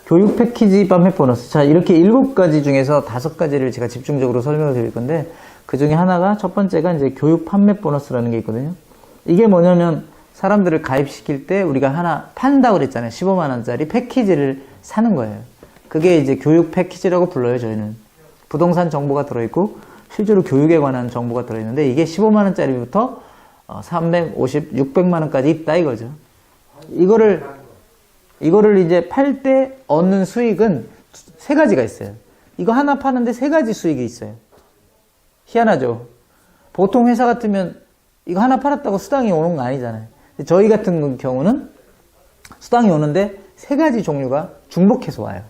교육 패키지 판매 보너스. 자, 이렇게 7가지 중에서 5가지를 제가 집중적으로 설명을 드릴 건데, 그 중에 하나가, 첫 번째가 이제 교육 판매 보너스라는 게 있거든요. 이게 뭐냐면, 사람들을 가입시킬 때 우리가 하나 판다고 그랬잖아요. 15만원짜리 패키지를 사는 거예요. 그게 이제 교육 패키지라고 불러요, 저희는. 부동산 정보가 들어있고, 실제로 교육에 관한 정보가 들어있는데, 이게 15만원짜리부터 350, 600만원까지 있다 이거죠. 이거를 이제 팔 때 얻는 수익은 3가지가 있어요. 이거 하나 파는데 3가지 수익이 있어요. 희한하죠? 보통 회사 같으면 이거 하나 팔았다고 수당이 오는 거 아니잖아요. 저희 같은 경우는 수당이 오는데 3가지 종류가 중복해서 와요.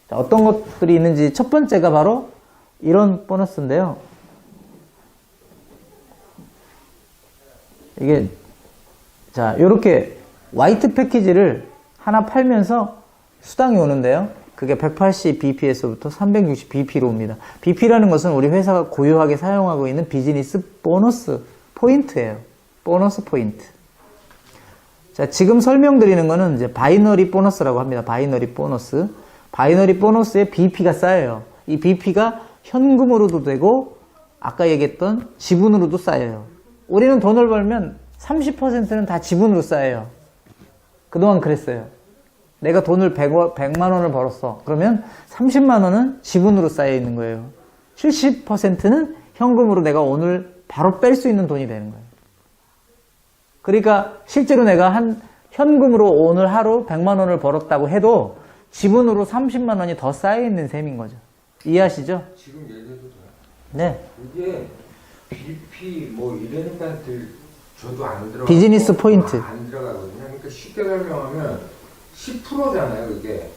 자, 어떤 것들이 있는지 첫 번째가 바로 이런 보너스인데요. 이게, 자, 요렇게 화이트 패키지를 하나 팔면서 수당이 오는데요. 그게 180bps부터 360bp로 옵니다. bp라는 것은 우리 회사가 고유하게 사용하고 있는 비즈니스 보너스 포인트예요. 보너스 포인트. 자, 지금 설명드리는 거는 이제 바이너리 보너스라고 합니다. 바이너리 보너스. 바이너리 보너스에 bp가 쌓여요. 이 bp가 현금으로도 되고 아까 얘기했던 지분으로도 쌓여요. 우리는 돈을 벌면 30%는 다 지분으로 쌓여요. 그동안 그랬어요. 내가 돈을 100만 원을 벌었어. 그러면 30만 원은 지분으로 쌓여 있는 거예요. 70%는 현금으로 내가 오늘 바로 뺄 수 있는 돈이 되는 거예요. 그러니까 실제로 내가 현금으로 오늘 하루 100만 원을 벌었다고 해도 지분으로 30만 원이 더 쌓여 있는 셈인 거죠. 이해하시죠? 지금 얘기해도 돼요? 네. 이게 BP 뭐 이러니까 저도 안 들어가. 비즈니스 포인트. 안 들어가거든요. 그러니까 쉽게 설명하면 10%잖아요, 그게.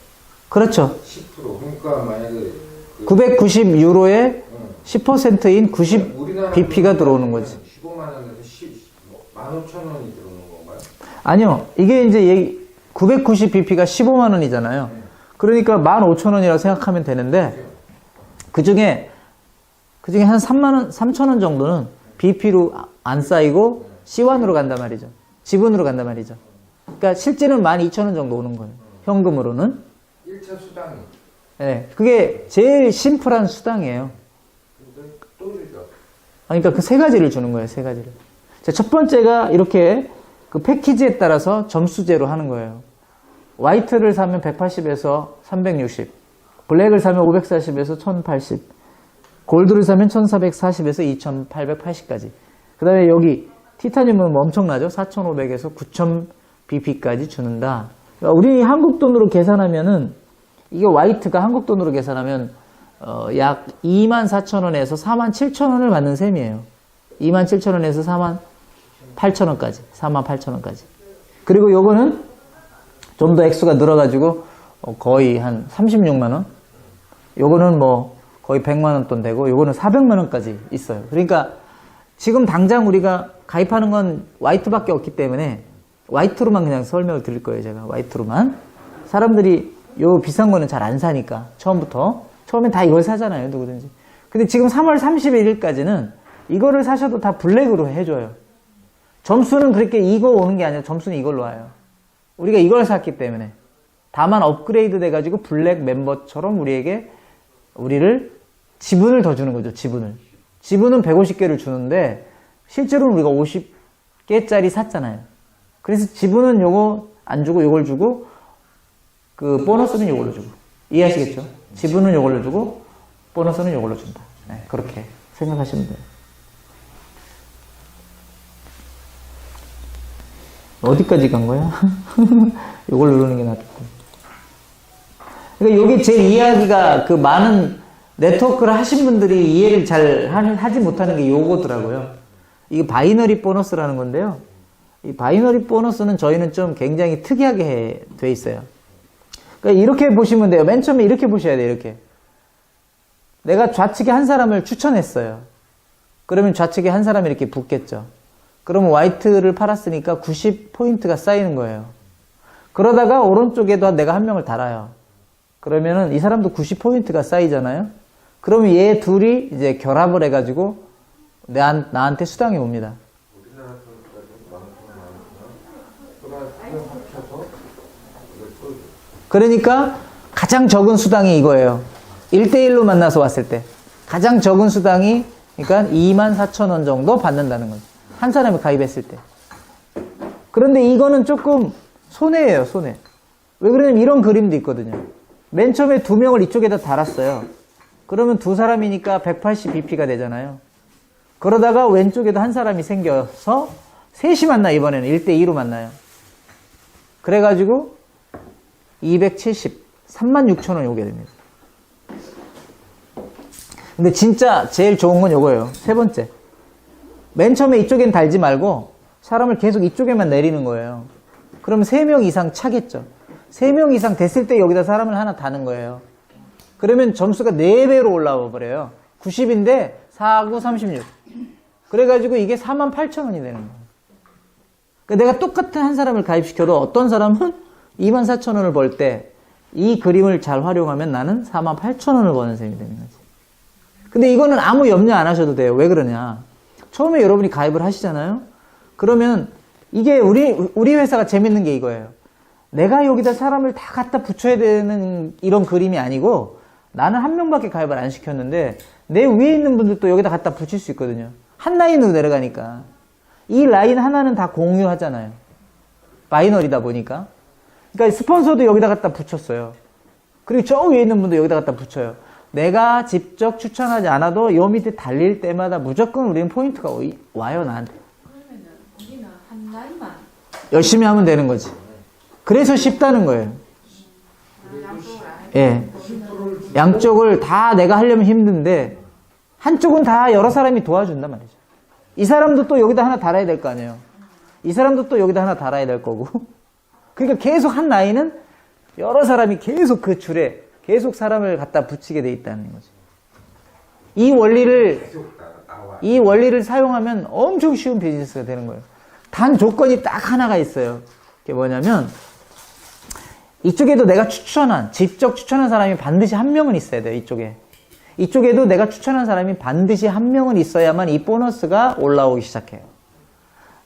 그렇죠. 10%. 그러니까 만약에 990유로에 10%인 90bp가 들어오는 거지. 15만 원에서 15,000원이 들어오는 건가요? 아니요. 이게 이제 990bp가 15만 원이잖아요. 그러니까 15,000원이라고 생각하면 되는데 그 중에 한 3,000원 정도는 bp로 안 쌓이고 C1으로 간단 말이죠. 지분으로 간단 말이죠. 그러니까 실제는 12,000원 정도 오는 거예요. 현금으로는. 1차 수당이. 네, 그게 제일 심플한 수당이에요. 근데 또 주죠. 그러니까 그 3가지를 주는 거예요. 3가지를. 자, 첫 번째가 이렇게 그 패키지에 따라서 점수제로 하는 거예요. 화이트를 사면 180에서 360, 블랙을 사면 540에서 1080, 골드를 사면 1440에서 2880까지. 그 다음에 여기 티타늄은 엄청나죠? 4500에서 9000bp까지 주는다. 그러니까 우리 한국 돈으로 계산하면은 이게 화이트가 한국 돈으로 계산하면 약 24,000원에서 47,000원을 받는 셈이에요. 27,000원에서 48,000원까지. 48,000원까지. 그리고 요거는 좀 더 액수가 늘어가지고 거의 한 36만원. 요거는 뭐 거의 100만원 돈 되고 요거는 400만원까지 있어요. 그러니까 지금 당장 우리가 가입하는 건 화이트밖에 없기 때문에 화이트로만 그냥 설명을 드릴 거예요. 제가 화이트로만. 사람들이 요 비싼 거는 잘 안 사니까 처음부터. 처음엔 다 이걸 사잖아요. 누구든지. 근데 지금 3월 31일까지는 이거를 사셔도 다 블랙으로 해줘요. 점수는 그렇게 이거 오는 게 아니라 점수는 이걸로 와요. 우리가 이걸 샀기 때문에. 다만 업그레이드 돼가지고 블랙 멤버처럼 우리를 지분을 더 주는 거죠. 지분을. 지분은 150개를 주는데 실제로는 우리가 50개짜리 샀잖아요. 그래서 지분은 요거 안 주고 요걸 주고 그 보너스는 요걸로 주고. 이해하시겠죠? 지분은 요걸로 주고 보너스는 요걸로 준다. 네, 그렇게 생각하시면 돼요. 어디까지 간 거야? 요걸 누르는 게 낫겠다. 그러니까 여기 제 이야기가 그 많은 네트워크를 하신 분들이 이해를 잘 하지 못하는 게 요거더라고요. 이게 바이너리 보너스라는 건데요. 이 바이너리 보너스는 저희는 좀 굉장히 특이하게 돼 있어요. 그러니까 이렇게 보시면 돼요. 맨 처음에 이렇게 보셔야 돼요. 이렇게. 내가 좌측에 한 사람을 추천했어요. 그러면 좌측에 한 사람이 이렇게 붙겠죠. 그러면 화이트를 팔았으니까 90포인트가 쌓이는 거예요. 그러다가 오른쪽에도 내가 한 명을 달아요. 그러면은 이 사람도 90포인트가 쌓이잖아요. 그러면 얘 둘이 이제 결합을 해가지고 나한테 수당이 옵니다. 우리나라 돈까지 많구나. 그러면 합쳐서 이걸 또 그러니까 가장 적은 수당이 이거예요. 1대1로 만나서 왔을 때 가장 적은 수당이 그러니까 24,000원 정도 받는다는 거죠. 한 사람이 가입했을 때. 그런데 이거는 조금 손해예요, 손해. 왜 그러냐면 이런 그림도 있거든요. 맨 처음에 두 명을 이쪽에다 달았어요. 그러면 두 사람이니까 180bp가 되잖아요. 그러다가 왼쪽에도 한 사람이 생겨서 셋이 만나, 이번에는 1대2로 만나요. 그래가지고 270, 36,000원 오게 됩니다. 근데 진짜 제일 좋은 건 요거예요. 세 번째. 맨 처음에 이쪽엔 달지 말고 사람을 계속 이쪽에만 내리는 거예요. 그럼 3명 이상 차겠죠. 3명 이상 됐을 때 여기다 사람을 하나 다는 거예요. 그러면 점수가 4배로 올라와 버려요. 90인데 4, 9, 36. 그래가지고 이게 48,000원이 되는 거예요. 그러니까 내가 똑같은 한 사람을 가입시켜도 어떤 사람은 24,000원을 벌 때 이 그림을 잘 활용하면 나는 48,000원을 버는 셈이 되는 거지. 근데 이거는 아무 염려 안 하셔도 돼요. 왜 그러냐. 처음에 여러분이 가입을 하시잖아요. 그러면 이게 우리 회사가 재밌는 게 이거예요. 내가 여기다 사람을 다 갖다 붙여야 되는 이런 그림이 아니고 나는 한 명밖에 가입을 안 시켰는데 내 위에 있는 분들도 여기다 갖다 붙일 수 있거든요. 한 라인으로 내려가니까. 이 라인 하나는 다 공유하잖아요. 바이너리다 보니까. 그러니까 스폰서도 여기다 갖다 붙였어요. 그리고 저 위에 있는 분도 여기다 갖다 붙여요. 내가 직접 추천하지 않아도 요 밑에 달릴 때마다 무조건 우리는 포인트가 와요, 나한테. 그러면은 우리는 한 라인만 열심히 하면 되는 거지. 그래서 쉽다는 거예요. 양쪽을 안 예. 양쪽을 다 내가 하려면 힘든데 한쪽은 다 여러 사람이 도와준단 말이죠. 이 사람도 또 여기다 하나 달아야 될 거 아니에요. 이 사람도 또 여기다 하나 달아야 될 거고. 그러니까 계속 한 라인은 여러 사람이 계속 그 줄에 계속 사람을 갖다 붙이게 돼 있다는 거죠. 이 원리를 사용하면 엄청 쉬운 비즈니스가 되는 거예요. 단 조건이 딱 하나가 있어요. 그게 뭐냐면 이쪽에도 내가 직접 추천한 사람이 반드시 한 명은 있어야 돼요. 이쪽에도 내가 추천한 사람이 반드시 한 명은 있어야만 이 보너스가 올라오기 시작해요.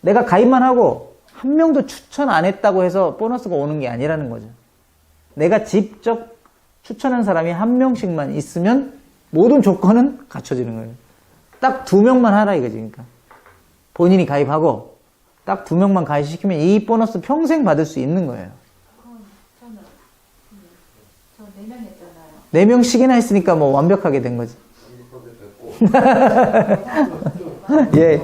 내가 가입만 하고 한 명도 추천 안 했다고 해서 보너스가 오는 게 아니라는 거죠. 내가 직접 추천한 사람이 한 명씩만 있으면 모든 조건은 갖춰지는 거예요. 딱 2명만 하라 이거지. 그러니까 본인이 가입하고 딱 2명만 가입시키면 이 보너스 평생 받을 수 있는 거예요. 저는 저 4명 했잖아요. 4명씩이나 했으니까 뭐 완벽하게 된 거지. 예.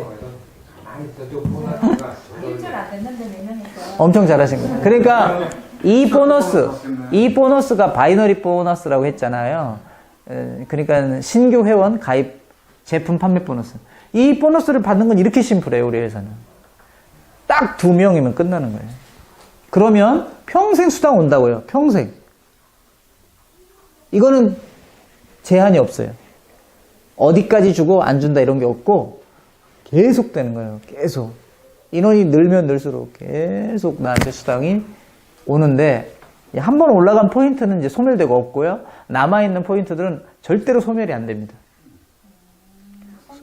일주일 안 됐는데 4명 했어요. 엄청 잘하신 거예요. 그러니까 이 보너스가 바이너리 보너스라고 했잖아요. 그러니까 신규 회원 가입 제품 판매 보너스. 이 보너스를 받는 건 이렇게 심플해요, 우리 회사는. 딱 2명이면 끝나는 거예요. 그러면 평생 수당 온다고요. 평생. 이거는 제한이 없어요. 어디까지 주고 안 준다 이런 게 없고 계속 되는 거예요. 계속. 인원이 늘면 늘수록 계속 나한테 수당이 오는데 한 번 올라간 포인트는 이제 소멸되고 없고요. 남아있는 포인트들은 절대로 소멸이 안 됩니다.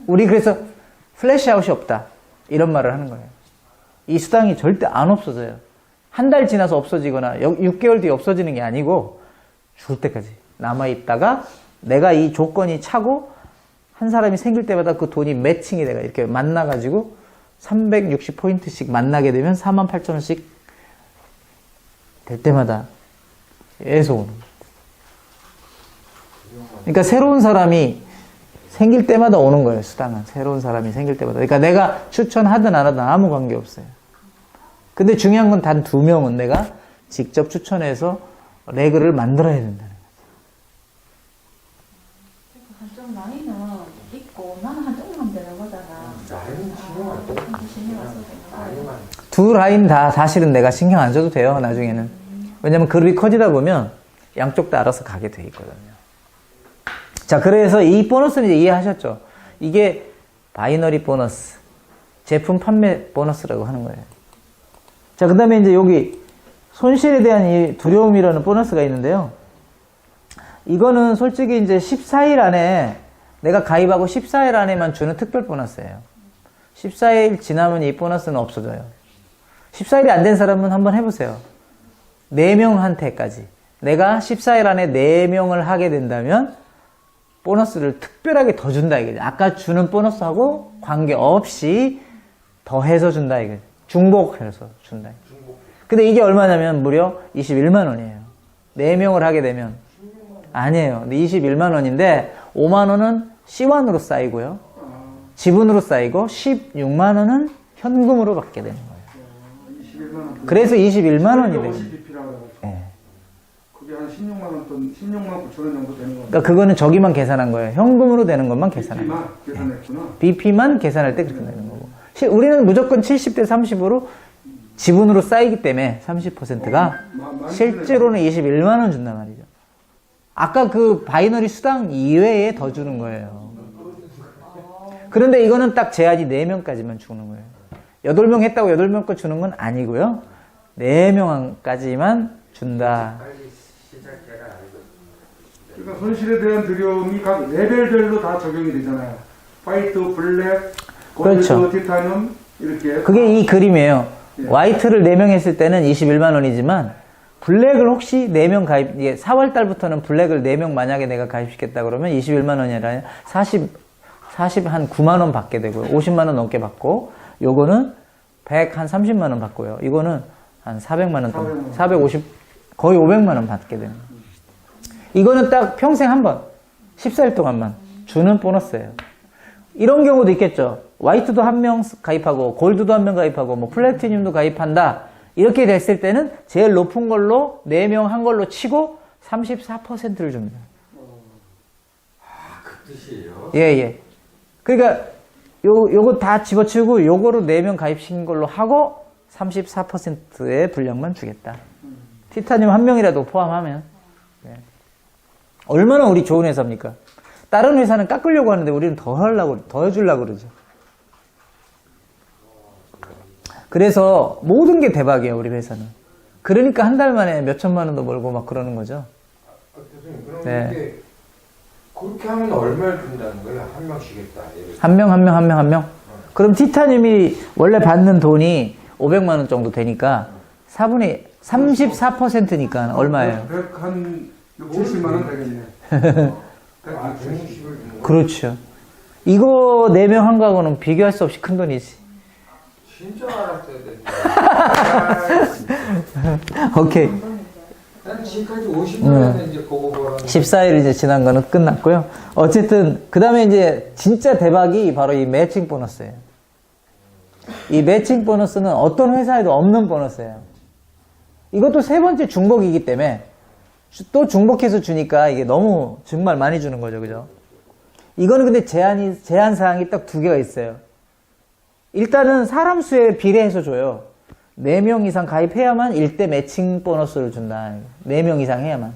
우리 그래서 플래시아웃이 없다. 이런 말을 하는 거예요. 이 수당이 절대 안 없어져요. 한 달 지나서 없어지거나 6개월 뒤에 없어지는 게 아니고 죽을 때까지 남아있다가 내가 이 조건이 차고 한 사람이 생길 때마다 그 돈이 매칭이 돼가 이렇게 만나가지고 360포인트씩 만나게 되면 48,000원씩 될 때마다 계속 오는 거예요. 그러니까 새로운 사람이 생길 때마다 오는 거예요. 수당은. 새로운 사람이 생길 때마다. 그러니까 내가 추천하든 안 하든 아무 관계 없어요. 근데 중요한 건 단 2명은 내가 직접 추천해서 레그를 만들어야 된다는 거죠. 한쪽 라인은 있고 나는 한쪽만 하면 되는 거잖아. 라인 신경 안 써도 신경 안 써도 되는 거야. 두 라인 다 사실은 내가 신경 안 써도 돼요. 나중에는. 왜냐면 그룹이 커지다 보면 양쪽 다 알아서 가게 돼 있거든요. 자, 그래서 이 보너스는 이제 이해하셨죠? 이게 바이너리 보너스, 제품 판매 보너스라고 하는 거예요. 자, 그 다음에 이제 여기 손실에 대한 이 두려움이라는 보너스가 있는데요. 이거는 솔직히 이제 14일 안에 내가 가입하고 14일 안에만 주는 특별 보너스예요. 14일 지나면 이 보너스는 없어져요. 14일이 안 된 사람은 한번 해보세요. 4명한테까지. 내가 14일 안에 4명을 하게 된다면 보너스를 특별하게 더 준다 이거죠. 아까 주는 보너스하고 관계없이 더해서 준다 이거죠. 중복해서 준다. 근데 이게 얼마냐면 무려 21만 원이에요. 4명을 하게 되면. 아니에요. 근데 21만 원인데 5만 원은 C1으로 쌓이고요. 지분으로 쌓이고 16만 원은 현금으로 받게 되는 거예요. 21만 원. 그래서 21만 원이 되는 거예요. 50bp라고 해가지고. 네. 그게 한 16만 원 돈, 16만 9천 원 정도 되는 거예요. 그러니까 그거는 저기만 계산한 거예요. 현금으로 되는 것만 계산한 거예요. BP만 계산했구나. BP만 계산할 때 그렇게 되는 거고. 우리는 무조건 70대 30으로 지분으로 쌓이기 때문에 30%가 실제로는 21만 원 준단 말이죠. 아까 그 바이너리 수당 이외에 더 주는 거예요. 그런데 이거는 딱 제한이 4명까지만 주는 거예요. 8명 했다고 8명 거 주는 건 아니고요. 4명까지만 준다. 빨리 시작해라. 그러니까 손실에 대한 두려움이 각 레벨별로 다 적용이 되잖아요. 화이트, 블랙, 골드, 그렇죠. 티타늄 이렇게. 그게 이 그림이에요. 예. 화이트를 4명 했을 때는 21만 원이지만 블랙을 혹시 4명 가입, 이게 4월 달부터는 블랙을 4명 만약에 내가 가입시켰다 그러면 21만 원이 아니라 40 한 9만 원 받게 되고요. 50만 원 넘게 받고, 요거는 100 한 30만 원 받고요. 이거는 한 400만 원, 450, 거의 500만 원 받게 되는 거예요. 이거는 딱 평생 한 번, 14일 동안만 주는 보너스예요. 이런 경우도 있겠죠. 화이트도 한 명 가입하고, 골드도 한 명 가입하고, 뭐 플래티늄도 가입한다. 이렇게 됐을 때는 제일 높은 걸로 4명 한 걸로 치고 34%를 줍니다. 아, 그 뜻이에요? 예, 예. 그러니까 요거 다 집어치우고 요거로 4명 가입시킨 걸로 하고 34%의 분량만 주겠다. 티타늄 한 명이라도 포함하면. 예. 얼마나 우리 좋은 회사입니까? 다른 회사는 깎으려고 하는데 우리는 더 해주려고 그러죠. 그래서 모든 게 대박이에요, 우리 회사는. 그러니까 한 달 만에 몇 천만 원도 벌고 막 그러는 거죠. 교수님, 그럼 네. 이게 그렇게 하면 얼마를 준다는 거예요? 한 명씩 했다. 한 명. 그럼 티타늄이 원래 받는 돈이 500만 원 정도 되니까 4분의 34%니까 얼마예요? 100 한 6, 70만 원 되겠네. 아, 160을 주는 거예요? 그렇죠. 이거 4명 한 거하고는 비교할 수 없이 큰 돈이지. 진짜 알았어야 되는데. 오케이. 난 지금까지 50년에 이제 그거 보라는 14일 이제 지난 거는 끝났고요. 어쨌든 그 다음에 이제 진짜 대박이 바로 이 매칭 보너스예요. 이 매칭 보너스는 어떤 회사에도 없는 보너스예요. 이것도 세 번째 중복이기 때문에 또 중복해서 주니까 이게 너무 정말 많이 주는 거죠, 그죠? 이거는 근데 제한 사항이 딱 2개가 있어요. 일단은 사람 수에 비례해서 줘요. 4명 이상 가입해야만 1대 매칭 보너스를 준다. 4명 이상 해야만.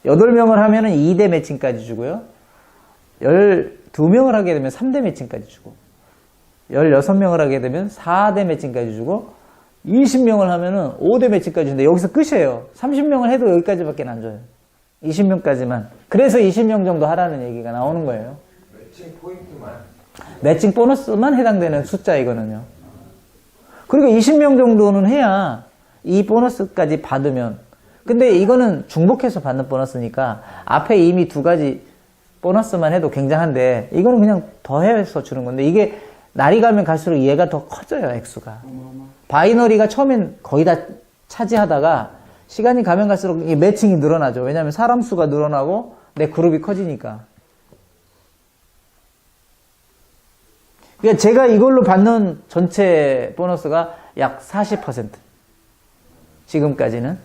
8명을 하면은 2대 매칭까지 주고요. 12명을 하게 되면 3대 매칭까지 주고, 16명을 하게 되면 4대 매칭까지 주고, 20명을 하면은 5대 매칭까지 주는데 여기서 끝이에요. 30명을 해도 여기까지밖에 안 줘요. 20명까지만. 그래서 20명 정도 하라는 얘기가 나오는 거예요. 매칭 포인트만. 매칭 보너스만 해당되는 숫자 이거는요. 그리고 20명 정도는 해야 이 보너스까지 받으면. 근데 이거는 중복해서 받는 보너스니까 앞에 이미 2가지 보너스만 해도 굉장한데 이거는 그냥 더해서 주는 건데 이게 날이 가면 갈수록 얘가 더 커져요, 액수가. 바이너리가 처음엔 거의 다 차지하다가 시간이 가면 갈수록 이 매칭이 늘어나죠. 왜냐하면 사람 수가 늘어나고 내 그룹이 커지니까. 그러니까 제가 이걸로 받는 전체 보너스가 약 40%. 지금까지는.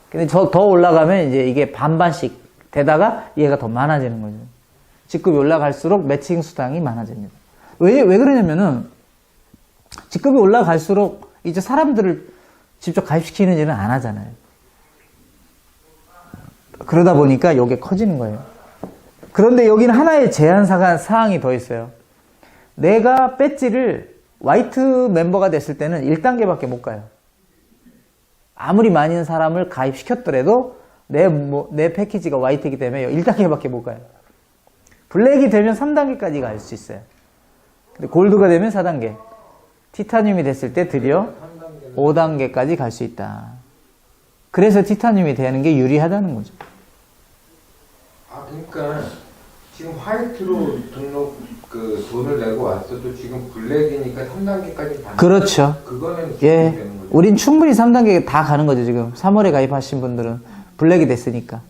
근데 더 올라가면 이제 이게 반반씩 되다가 얘가 더 많아지는 거죠. 직급이 올라갈수록 매칭 수당이 많아집니다. 왜 그러냐면은 직급이 올라갈수록 이제 사람들을 직접 가입시키는 일은 안 하잖아요. 그러다 보니까 이게 커지는 거예요. 그런데 여기는 하나의 제한 사항이 더 있어요. 내가 배지를 화이트 멤버가 됐을 때는 1단계밖에 못 가요. 아무리 많은 사람을 가입시켰더라도 내 패키지가 화이트이기 때문에 1단계밖에 못 가요. 블랙이 되면 3단계까지 갈 수 있어요. 근데 골드가 되면 4단계. 티타늄이 됐을 때 드디어 5단계까지 갈 수 있다. 그래서 티타늄이 되는 게 유리하다는 거죠. 아, 그러니까 지금 화이트로 등록 그 돈을 내고 왔어도 지금 블랙이니까 3단계까지 받는 그렇죠. 그거는 예. 되는 거죠. 우린 충분히 3단계 다 가는 거죠, 지금. 3월에 가입하신 분들은 블랙이 됐으니까.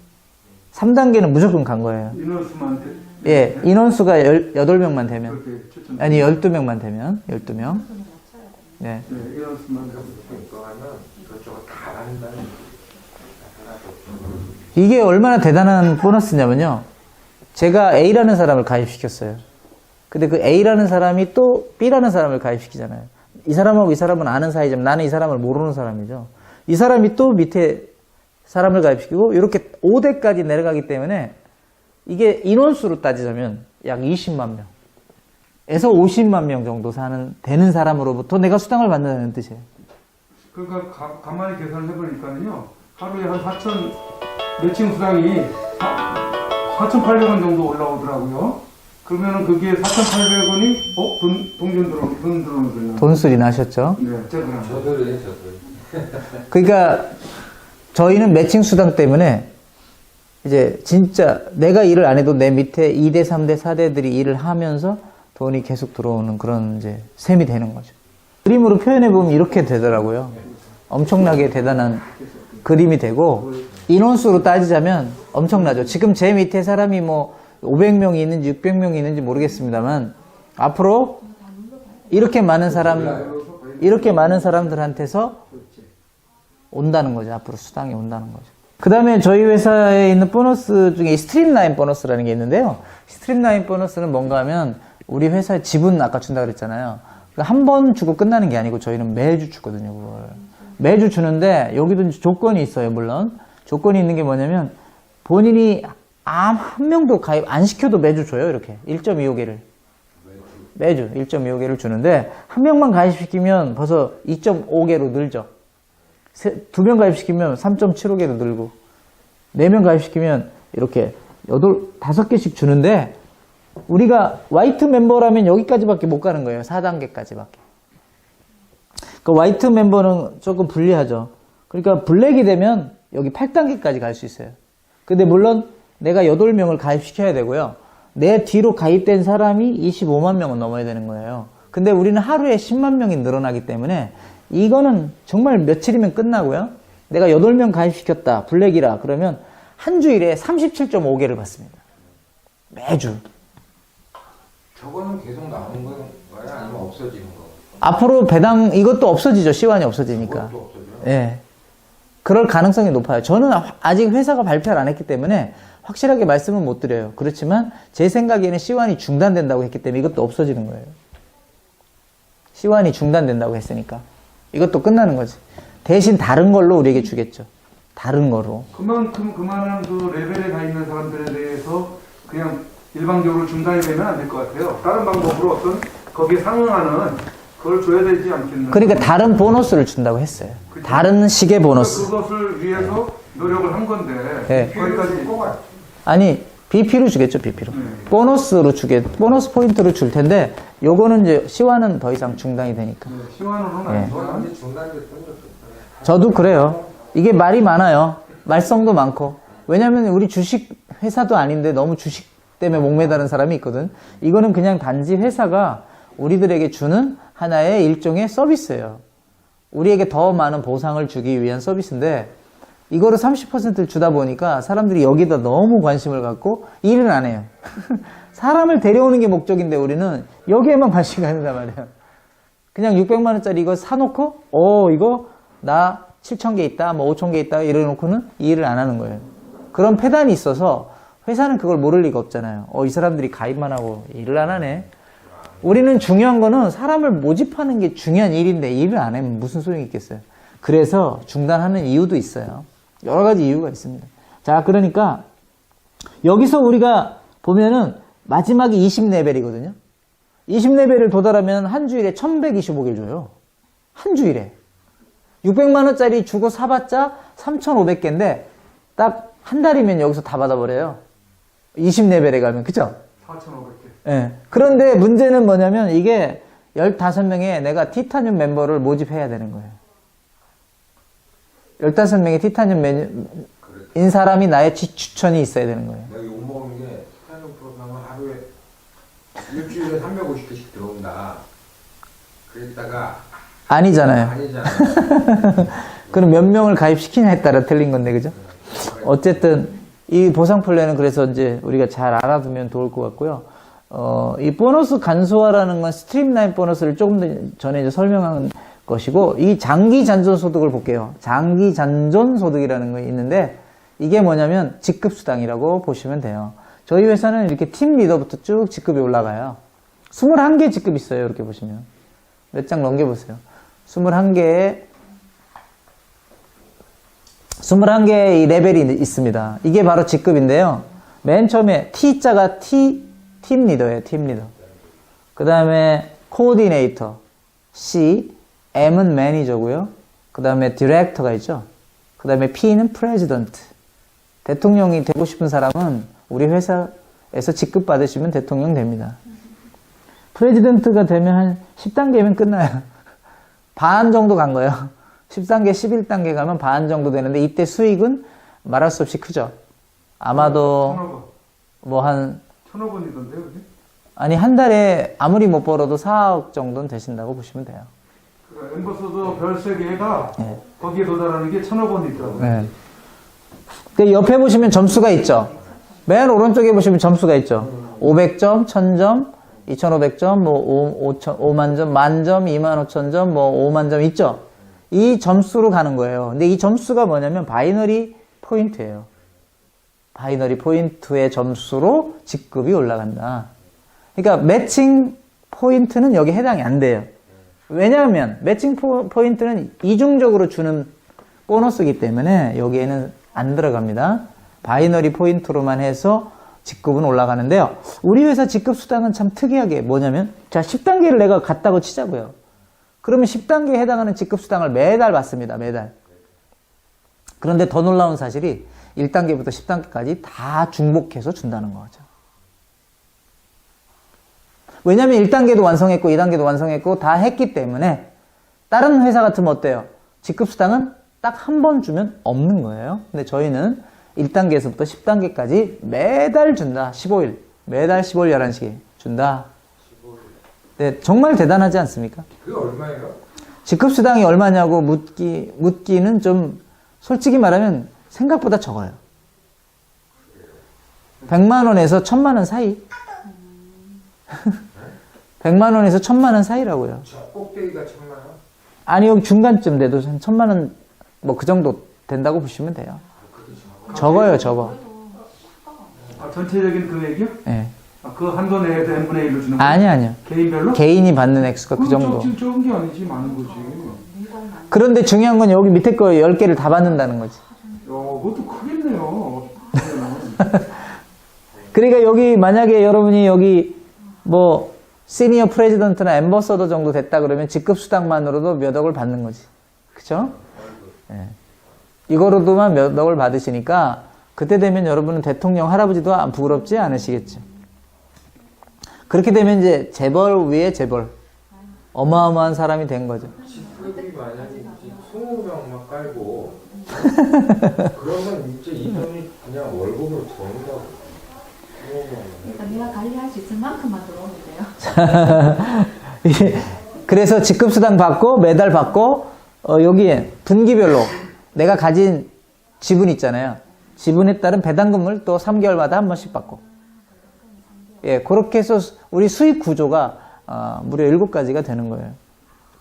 3단계는 무조건 간 거예요. 인원수만 예, 인원수가 8명만 되면. 그렇게 추천. 아니, 12명만 되면. 12명. 네. 네, 인원수만 그거 하면 저쪽은 다 한다는 이게 얼마나 대단한 보너스냐면요. 제가 A라는 사람을 가입시켰어요. 근데 그 A라는 사람이 또 B라는 사람을 가입시키잖아요. 이 사람하고 이 사람은 아는 사이지만 나는 이 사람을 모르는 사람이죠. 이 사람이 또 밑에 사람을 가입시키고 이렇게 5대까지 내려가기 때문에 이게 인원수로 따지자면 약 20만 명에서 50만 명 정도 되는 사람으로부터 내가 수당을 받는다는 뜻이에요. 그러니까 가만히 계산을 해보니까요, 하루에 한 4천, 매칭 수당이 4,800원 정도 올라오더라고요. 그러면은 그게 4,800원이, 돈 들어오는 거예요. 돈수리 나셨죠? 네, 제가 저도 해, 저도. 그러니까 저희는 매칭 수당 때문에 이제 진짜 내가 일을 안 해도 내 밑에 2대, 3대, 4대들이 일을 하면서 돈이 계속 들어오는 그런 이제 셈이 되는 거죠. 그림으로 표현해 보면 이렇게 되더라고요. 엄청나게 대단한 그림이 되고 인원수로 따지자면 엄청나죠. 지금 제 밑에 사람이 뭐 500명이 있는지 600명이 있는지 모르겠습니다만 앞으로 이렇게 많은 사람들한테서 온다는 거죠. 앞으로 수당이 온다는 거죠. 그 다음에 저희 회사에 있는 보너스 중에 스트림라인 보너스라는 게 있는데요. 스트림라인 보너스는 뭔가 하면 우리 회사에 지분 아까 준다 그랬잖아요. 한 번 주고 끝나는 게 아니고 저희는 매주 주거든요. 그걸. 매주 주는데 여기도 조건이 있어요. 물론 조건이 있는 게 뭐냐면 본인이 한 명도 가입 안 시켜도 매주 줘요. 이렇게 1.25개를 매주 1.25개를 주는데 한 명만 가입시키면 벌써 2.5개로 늘죠. 2명 가입시키면 3.75개로 늘고 4명 가입시키면 이렇게 5개씩 주는데 우리가 화이트 멤버라면 여기까지밖에 못 가는 거예요. 4단계까지밖에. 그 화이트 멤버는 조금 불리하죠. 그러니까 블랙이 되면 여기 8단계까지 갈 수 있어요. 근데 물론 내가 8명을 가입시켜야 되고요. 내 뒤로 가입된 사람이 25만 명은 넘어야 되는 거예요. 근데 우리는 하루에 10만 명이 늘어나기 때문에 이거는 정말 며칠이면 끝나고요. 내가 8명 가입시켰다. 블랙이라. 그러면 한 주일에 37.5개를 받습니다. 매주. 저거는 계속 나오는 거예요? 아니면 없어지는 거? 앞으로 배당 이것도 없어지죠. 시완이 없어지니까. 그것도 없어져요? 예. 그럴 가능성이 높아요. 저는 아직 회사가 발표를 안 했기 때문에 확실하게 말씀은 못 드려요. 그렇지만 제 생각에는 시완이 중단된다고 했기 때문에 이것도 없어지는 거예요. 시완이 중단된다고 했으니까 이것도 끝나는 거지. 대신 다른 걸로 우리에게 주겠죠. 다른 거로. 그만큼 그만한 그 레벨에 가 있는 사람들에 대해서 그냥 일방적으로 중단이 되면 안 될 것 같아요. 다른 방법으로 어떤 거기에 상응하는 그걸 줘야 되지 않겠나. 그러니까 다른 보너스를 준다고 했어요. 그렇죠. 다른 식의 보너스. 그것을 위해서 노력을 한 건데 네. 거기까지 아니 BP로 주겠죠. BP로. 네. 보너스 포인트로 줄 텐데 요거는 이제 시완은 더 이상 중단이 되니까. 시간으로는 네. 아니지만 이제 중단됐던 적도 저도 그래요. 이게 말이 많아요. 말썽도 많고. 왜냐면 우리 주식 회사도 아닌데 너무 주식 때문에 목매다는 사람이 있거든. 이거는 그냥 단지 회사가 우리들에게 주는 하나의 일종의 서비스예요. 우리에게 더 많은 보상을 주기 위한 서비스인데 이거를 30%를 주다 보니까 사람들이 여기다 너무 관심을 갖고 일을 안 해요. 사람을 데려오는 게 목적인데 우리는 여기에만 관심 갖는단 말이에요. 그냥 600만 원짜리 이거 사놓고 이거 나 7,000개 있다, 뭐 5,000개 있다 이래놓고는 이 일을 안 하는 거예요. 그런 폐단이 있어서 회사는 그걸 모를 리가 없잖아요. 이 사람들이 가입만 하고 일을 안 하네. 우리는 중요한 거는 사람을 모집하는 게 중요한 일인데 일을 안 하면 무슨 소용이 있겠어요. 그래서 중단하는 이유도 있어요. 여러 가지 이유가 있습니다. 자, 그러니까 여기서 우리가 보면은 마지막이 20레벨이거든요. 20레벨을 도달하면 한 주일에 1125개를 줘요. 한 주일에. 600만 원짜리 주고 사봤자 3,500개인데 딱 한 달이면 여기서 다 받아버려요. 20레벨에 가면. 그죠? 4,500개. 예. 그런데 문제는 뭐냐면 이게 15명의 내가 티타늄 멤버를 모집해야 되는 거예요. 15명의 티타늄 매니저인 사람이 나의 추천이 있어야 되는 거예요. 내가 욕먹는 게 티타늄 프로그램은 하루에 일주일에 350개씩 들어온다. 그랬다가 아니잖아요. 아니잖아. 그럼 몇 명을 가입시키냐에 따라 틀린 건데, 그죠? 어쨌든, 이 보상 플랜은 그래서 이제 우리가 잘 알아두면 좋을 것 같고요. 이 보너스 간소화라는 건 스트림라인 보너스를 조금 전에 이제 설명한 것이고, 이 장기 잔존 소득을 볼게요. 장기 잔존 소득이라는 거 있는데, 이게 뭐냐면 직급수당이라고 보시면 돼요. 저희 회사는 이렇게 팀 리더부터 쭉 직급이 올라가요. 21개 직급이 있어요. 이렇게 보시면. 몇 장 넘겨보세요. 21개의 이 레벨이 있습니다. 이게 바로 직급인데요. 맨 처음에 T자가 팀 리더예요. 팀 리더. 그 다음에 코디네이터, C, M은 매니저고요. 그 다음에 디렉터가 있죠. 그 다음에 P는 프레지던트. 대통령이 되고 싶은 사람은 우리 회사에서 직급 받으시면 대통령 됩니다. 프레지던트가 되면 한 10단계면 끝나요. 반 정도 간 거예요. 10단계, 11단계 가면 반 정도 되는데 이때 수익은 말할 수 없이 크죠. 아마도 1,000억 원. 뭐 한 1,000억 원이던데요, 그지? 아니 한 달에 아무리 못 벌어도 4억 정도는 되신다고 보시면 돼요. 그 엠버서더 별 3개가 네. 거기에 도달하는 게 1,000억 원이더라고요. 네. 근데 옆에 보시면 점수가 있죠. 맨 오른쪽에 보시면 점수가 있죠. 500점, 1000점, 2500점, 뭐 5만 점, 만점, 25,000점, 뭐 5만 점 있죠. 이 점수로 가는 거예요. 근데 이 점수가 뭐냐면 바이너리 포인트예요. 바이너리 포인트의 점수로 직급이 올라간다. 그러니까 매칭 포인트는 여기 해당이 안 돼요. 왜냐하면 매칭 포인트는 이중적으로 주는 보너스이기 때문에 여기에는 안 들어갑니다. 바이너리 포인트로만 해서 직급은 올라가는데요. 우리 회사 직급 수당은 참 특이하게 뭐냐면 자 10단계를 내가 갔다고 치자고요. 그러면 10단계에 해당하는 직급 수당을 매달 받습니다. 매달. 그런데 더 놀라운 사실이 1단계부터 10단계까지 다 중복해서 준다는 거죠. 왜냐하면 1단계도 완성했고 2단계도 완성했고 다 했기 때문에 다른 회사 같으면 어때요? 직급 수당은 딱 한 번 주면 없는 거예요. 근데 저희는 1단계에서부터 10단계까지 매달 준다. 15일. 매달 15일 11시에 준다. 네, 정말 대단하지 않습니까? 그게 얼마예요? 직급수당이 얼마냐고 묻기는 좀 솔직히 말하면 생각보다 적어요. 100만 원에서 1000만 원 사이. 100만 원에서 1000만 원 사이라고요. 저 꼭대기가 1,000만 원? 아니 여기 중간쯤 돼도 한 1000만 원 뭐 그 정도 된다고 보시면 돼요. 적어요, 적어. 아, 전체적인 금액이요? 네. 아, 그 한도 내에서 n분의 1로 주는 거예요? 아니요. 개인별로? 개인이 받는 액수가 그 정도. 지금 적은 게 아니지, 많은 거지. 그런데 중요한 건 여기 밑에 거 10개를 다 받는다는 거지. 그것도 크겠네요. 그러니까 여기 만약에 여러분이 여기 뭐 시니어 프레지던트나 엠버서더 정도 됐다 그러면 직급 수당만으로도 몇 억을 받는 거지. 그쵸? 네. 이거로도만 몇 억을 받으시니까 그때 되면 여러분은 대통령 할아버지도 안 부끄럽지 않으시겠죠. 그렇게 되면 이제 재벌 위에 재벌. 어마어마한 사람이 된 거죠. 직급이 만약에 20명만 깔고 그러면 이제 이 돈이 그냥 월급으로 들어온다고. 20명만. 그러니까 내가 관리할 수 있을 만큼만 들어오면 돼요. 그래서 직급수당 받고 매달 받고 여기에 분기별로 내가 가진 지분 있잖아요. 지분에 따른 배당금을 또 3개월마다 한 번씩 받고. 예, 그렇게 해서 우리 수익 구조가 무려 7가지가 되는 거예요.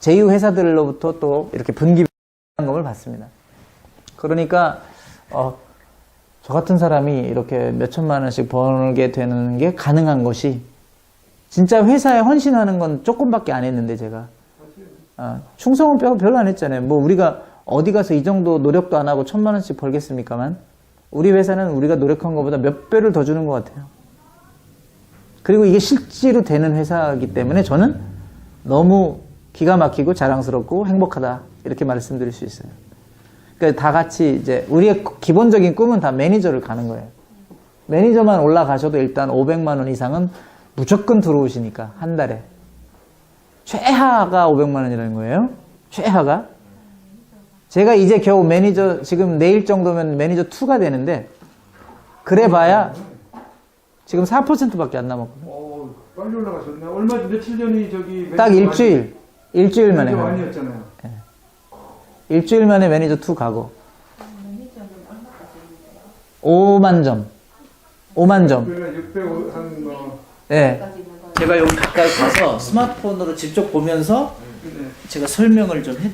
제2 회사들로부터 또 이렇게 분기 배당금을 받습니다. 그러니까 저 같은 사람이 이렇게 몇천만 원씩 벌게 되는 게 가능한 것이 진짜 회사에 헌신하는 건 조금밖에 안 했는데 제가 충성은 별로 안 했잖아요. 뭐 우리가 어디 가서 이 정도 노력도 안 하고 1000만 원씩 벌겠습니까만 우리 회사는 우리가 노력한 것보다 몇 배를 더 주는 것 같아요. 그리고 이게 실제로 되는 회사이기 때문에 저는 너무 기가 막히고 자랑스럽고 행복하다 이렇게 말씀드릴 수 있어요. 그러니까 다 같이 이제 우리의 기본적인 꿈은 다 매니저를 가는 거예요. 매니저만 올라가셔도 일단 500만 원 이상은 무조건 들어오시니까 한 달에 최하가 500만 원이라는 거예요. 최하가 제가 이제 겨우 매니저, 지금 내일 정도면 매니저 2가 되는데, 그래 봐야 지금 4%밖에 안 남았거든요. 빨리 올라가셨네. 얼마 며칠 전이 저기 딱 일주일 만에. 매니저 가요. 아니었잖아요. 일주일 만에 매니저 2 가고. 매니저는 얼마까지 있는데요? 5만 점. 5만 점. 그러니까 600 한 뭐. 예. 까지 있는 거. 제가 여기 가까이 가서 스마트폰으로 직접 보면서 네. 제가 설명을 좀 해.